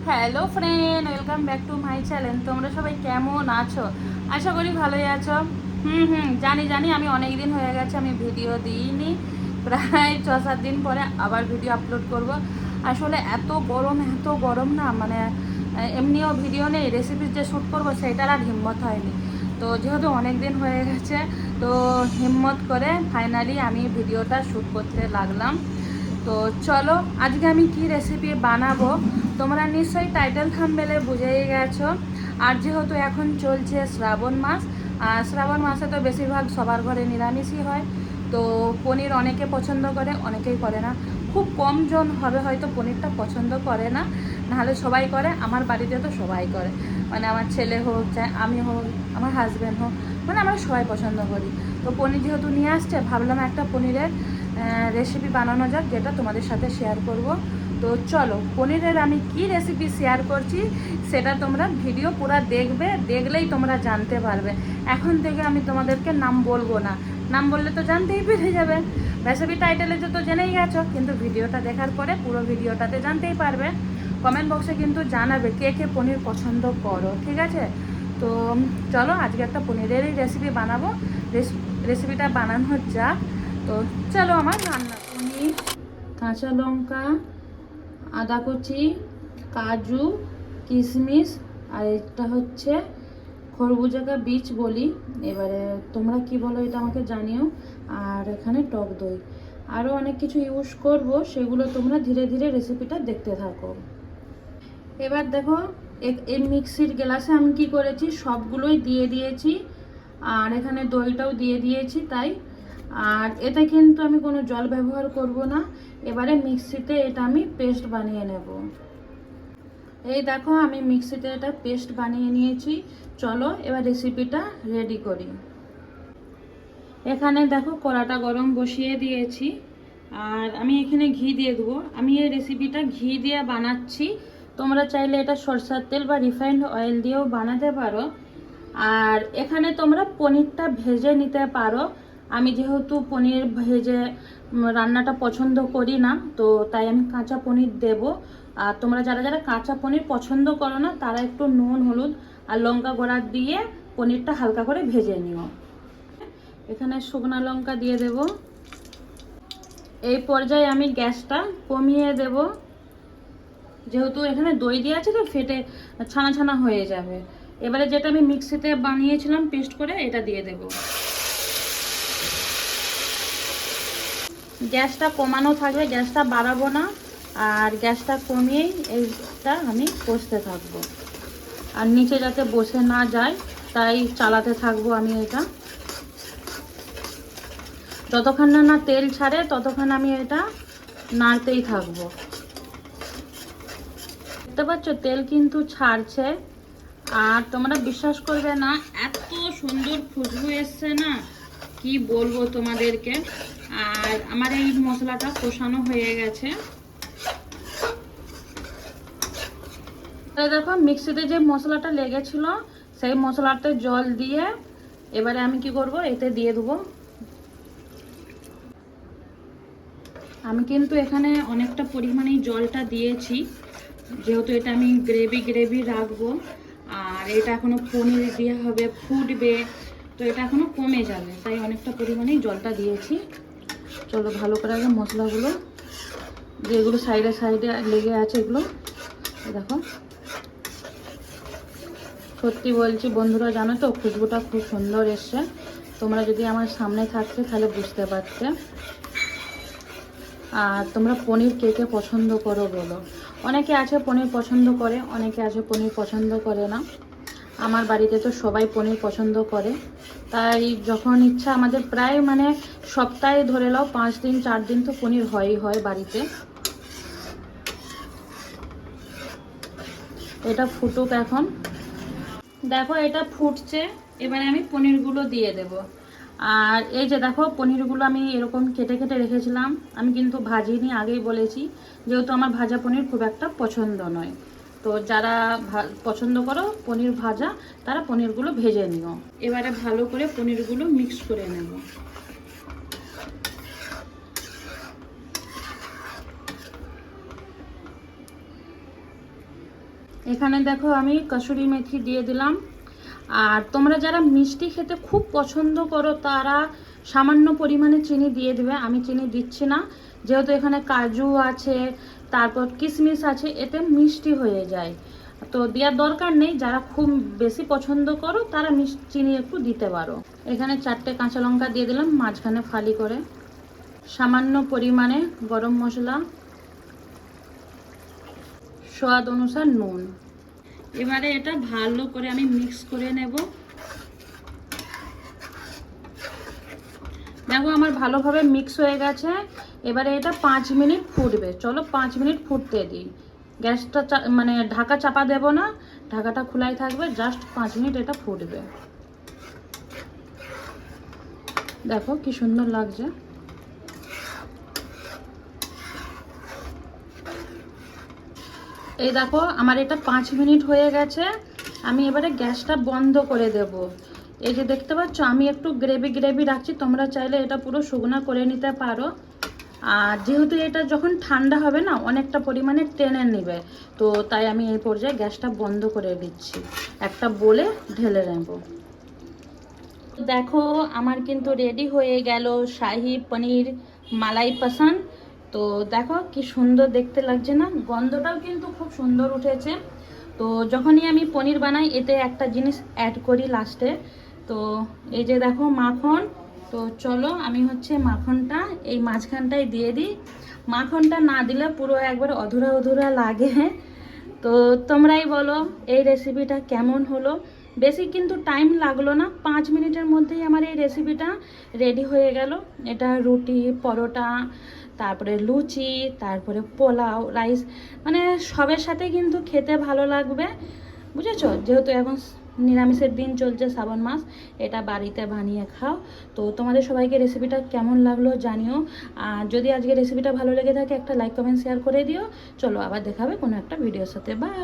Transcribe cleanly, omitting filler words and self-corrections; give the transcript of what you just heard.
Hello friend, welcome back to my channel. তোমরা সবাই কেমন আছো? আশা করি ভালোই আছো। জানি জানি আমি অনেক দিন হয়ে গেছে আমি ভিডিও দিইনি। প্রায় 6-7 দিন পরে আবার ভিডিও আপলোড করব। আসলে এত গরম না, মানে এমনিও ভিডিও নেই, রেসিপি যে শ্যুট করবো সেটার আর হিম্মত হয়নি। তো যেহেতু অনেক দিন হয়ে গেছে, তো হিম্মত করে ফাইনালি আমি ভিডিওটা শ্যুট করতে লাগলাম। তো চলো, আজকে আমি কি রেসিপি বানাবো তোমরা নিশ্চয়ই টাইটেল থাম্বনেলে বুঝেই গেছো। আর যেহেতু এখন চলছে শ্রাবণ মাস, আর শ্রাবণ মাসে তো বেশিরভাগ সবার ঘরে নিরামিষই হয়। তো পনির অনেকে পছন্দ করে, অনেকেই করে না। খুব কম জন হবে হয়তো পনিরটা পছন্দ করে না, নাহলে সবাই করে। আমার বাড়িতে তো সবাই করে, মানে আমার ছেলে হোক, চাই আমি হোক, আমার হাজব্যান্ড হোক, মানে আমরা সবাই পছন্দ করি। তো পনির যেহেতু নিয়ে আসছে, ভাবলাম একটা পনিরের রেসিপি বানানো যাক, যেটা তোমাদের সাথে শেয়ার করব। তো চলো, পনিরের আমি কি রেসিপি শেয়ার করছি সেটা তোমরা ভিডিও পুরো দেখবে, দেখলেই তোমরা জানতে পারবে। এখন থেকে আমি তোমাদেরকে নাম বলবো না, নাম বললে তো জানতেই পেরে যাবে। রেসিপি টাইটেলে তো জেনেই গেছো, কিন্তু ভিডিওটা দেখার পরে পুরো ভিডিওটাতে জানতেই পারবে। কমেন্ট বক্সে কিন্তু জানাবে কে কে পনির পছন্দ করো, ঠিক আছে? তো চলো, আজকে একটা পনিরেরই রেসিপি বানাবো। রেসিপিটা বানানো যাক। তো চলো, আমার রান্না পনির, কাঁচা লঙ্কা, আদা কুচি, কাজু, কিশমিশ, আর এটা হচ্ছে খরবুজাকা বীজ বলি, এবারে তোমরা কি বলো এটা আমাকে জানিও। আর এখানে টক দই, আরও অনেক কিছু ইউজ করব, সেগুলো তোমরা ধীরে ধীরে রেসিপিটা দেখতে থাকো। এবার দেখো, এই মিক্সির গ্লাসে আমি কি করেছি, সবগুলোই দিয়ে দিয়েছি, আর এখানে দইটাও দিয়ে দিয়েছি তাই। আর এতে কিন্তু আমি কোনো জল ব্যবহার করব না। এবারে মিক্সিতে এটা আমি পেস্ট বানিয়ে নেব। এই দেখো, আমি মিক্সিতে এটা পেস্ট বানিয়ে নিয়েছি। চলো এবার রেসিপিটা রেডি করি। এখানে দেখো, কড়াটা গরম বসিয়ে দিয়েছি, আর আমি এখানে ঘি দিয়ে দেবো। আমি এই রেসিপিটা ঘি দিয়ে বানাচ্ছি, তোমরা চাইলে এটা সরষের তেল বা রিফাইন্ড অয়েল দিয়েও বানাতে পারো। আর এখানে তোমরা পনিরটা ভেজে নিতে পারো। আমি যেহেতু পনির ভেজে রান্নাটা পছন্দ করি না, তো তাই আমি কাঁচা পনির দেব। আর তোমরা যারা যারা কাঁচা পনির পছন্দ করো না, তারা একটু নুন, হলুদ আর লঙ্কা গুঁড়া দিয়ে পনিরটা হালকা করে ভেজে নিও। এখানে শুকনো লঙ্কা দিয়ে দেব। এই পর্যায়ে আমি গ্যাসটা কমিয়ে দেব, যেহেতু এখানে দই দিয়ে আছে তো ফেটে ছানা ছানা হয়ে যাবে। এবারে যেটা আমি মিক্সিতে বানিয়েছিলাম পেস্ট করে, এটা দিয়ে দেব। গ্যাসটা কমানো থাকবে, গ্যাসটা বাড়াবো না। আর গ্যাসটা কমিয়েই এইটা আমি কষতে থাকবো, আর নিচে যাতে বসে না যায় তাই চালাতে থাকবো আমি এটা। যতক্ষণ না না তেল ছাড়ে ততক্ষণ আমি এটা নাড়তেই থাকবো। দেখতে পাচ্ছ তেল কিন্তু ছাড়ছে, আর তোমরা বিশ্বাস করবে না, এত সুন্দর খুশবু এসছে না, কি বলবো তোমাদেরকে। আর আমার এই মশলাটা কষানো হয়ে গেছে। দেখো, মিক্সিতে যে মশলাটা লেগেছিল সেই মশলাতে জল দিয়ে এবারে আমি কি করব, এতে দিয়ে দেবো। আমি কিন্তু এখানে অনেকটা পরিমাণেই জলটা দিয়েছি, যেহেতু এটা আমি গ্রেভি রাখবো। আর এটা এখনো পনির দিয়ে হবে, ফুটবে, তো এটা এখনো কমে যাবে, তাই অনেকটা পরিমাণেই জলটা দিয়েছি। চলো ভালো করে আগে মশলাগুলো, যেগুলো সাইডে সাইডে লেগে আছে এগুলো দেখো। সত্যি বলছি বন্ধুরা, জানো তো খুশবুটা খুব সুন্দর এসছে। তোমরা যদি আমার সামনে থাকতে তাহলে বুঝতে পারতে। আর তোমরা পনির কে কে পছন্দ করো বলো। অনেকে আছে পনির পছন্দ করে, অনেকে আছে পনির পছন্দ করে না। আমার বাড়িতে তো সবাই পনির পছন্দ করে, তাই যখন ইচ্ছা আমাদের প্রায় মানে সপ্তাহে ধরে নাও 5 দিন 4 দিন তো পনির হয়ই হয় বাড়িতে। এটা ফুটুক এখন। দেখো এটা ফুটছে, এবারে আমি পনিরগুলো দিয়ে দেব। আর এই যে দেখো, পনিরগুলো আমি এরকম কেটে কেটে রেখেছিলাম, আমি কিন্তু ভাজিনি, আগেই বলেছি, যেহেতু আমার ভাজা পনির খুব একটা পছন্দ নয়। তো যারা পছন্দ করো পনির ভাজা, তারা পনিরগুলো ভেজে নিও। এবারে ভালো করে পনিরগুলো মিক্স করে নেব। এখানে দেখো আমি কসুরি মেথি দিয়ে দিলাম। আর তোমরা যারা মিষ্টি খেতে খুব পছন্দ করো তারা সামান্য পরিমাণে চিনি দিয়ে দেবে, আমি চিনি দিচ্ছি না, যেহেতু এখানে কাজু আছে, তারপর কিশমিশ আছে, এতে মিষ্টি হয়ে যায়, তো দেওয়ার দরকার নেই। যারা খুব বেশি পছন্দ করো তারা চিনি একটু দিতে পারো। এখানে 4টে কাঁচা লঙ্কা দিয়ে দিলাম মাঝখানে ফালি করে, সামান্য পরিমাণে গরম মশলা, স্বাদ অনুসার নুন। এবারে এটা ভালো করে আমি মিক্স করে নেব। দেখো আমার ভালোভাবে মিক্স হয়ে গেছে। এবারে এটা 5 মিনিট ফুটবে, চলো 5 মিনিট ফুটতে দিই। গ্যাসটা মানে ঢাকা চাপা দেব না, ঢাকাটা খোলাই থাকবে, জাস্ট 5 মিনিট এটা ফুটবে। দেখো কি সুন্দর লাগছে। এই দেখো আমার এটা 5 মিনিট হয়ে গেছে, আমি এবারে গ্যাসটা বন্ধ করে দেব। এই যে দেখতে পাচ্ছ আমি একটু গ্রেভি গ্রেভি রাখছি, তোমরা চাইলে এটা পুরো শুকনো করে নিতে পারো। আর যেহেতু এটা যখন ঠান্ডা হবে না অনেকটা পরিমাণে টেনে নেবে, তো তাই আমি এই পর্যায়ে গ্যাসটা বন্ধ করে দিচ্ছি, একটা বলে ঢেলে নেব। দেখো আমার কিন্তু রেডি হয়ে গেল শাহি পনির মালাই পাসান। তো দেখো কি সুন্দর দেখতে লাগছে না, গন্ধটাও কিন্তু খুব সুন্দর উঠেছে। তো যখনই আমি পনির বানাই এতে একটা জিনিস অ্যাড করি লাস্টে, তো এই যে দেখো মাখন। তো চলো আমি হচ্ছে মাখনটা এই মাঝখানটায় দিয়ে দিই। মাখনটা না দিলে পুরো একবার অধুরা অধুরা লাগে। তো তোমরাই বলো এই রেসিপিটা কেমন হলো। বেশি কিন্তু টাইম লাগলো না, 5 মিনিটের মধ্যেই আমার এই রেসিপিটা রেডি হয়ে গেল। এটা রুটি, পরোটা, তারপরে লুচি, তারপরে পোলাও, রাইস, মানে সবের সাথে কিন্তু খেতে ভালো লাগবে, বুঝেছো। যেহেতু এখন নিরামিষের দিন চলছে, শ্রাবণ মাস, এটা বাড়িতে বানিয়ে খাও। তো তোমাদের সবাইকে রেসিপিটা কেমন লাগলো জানিও। আর যদি আজকে রেসিপিটা ভালো লেগে থাকে একটা লাইক কমেন্ট শেয়ার করে দিও। চলো আবার দেখাবে কোনো একটা ভিডিওর সাথে, বাই।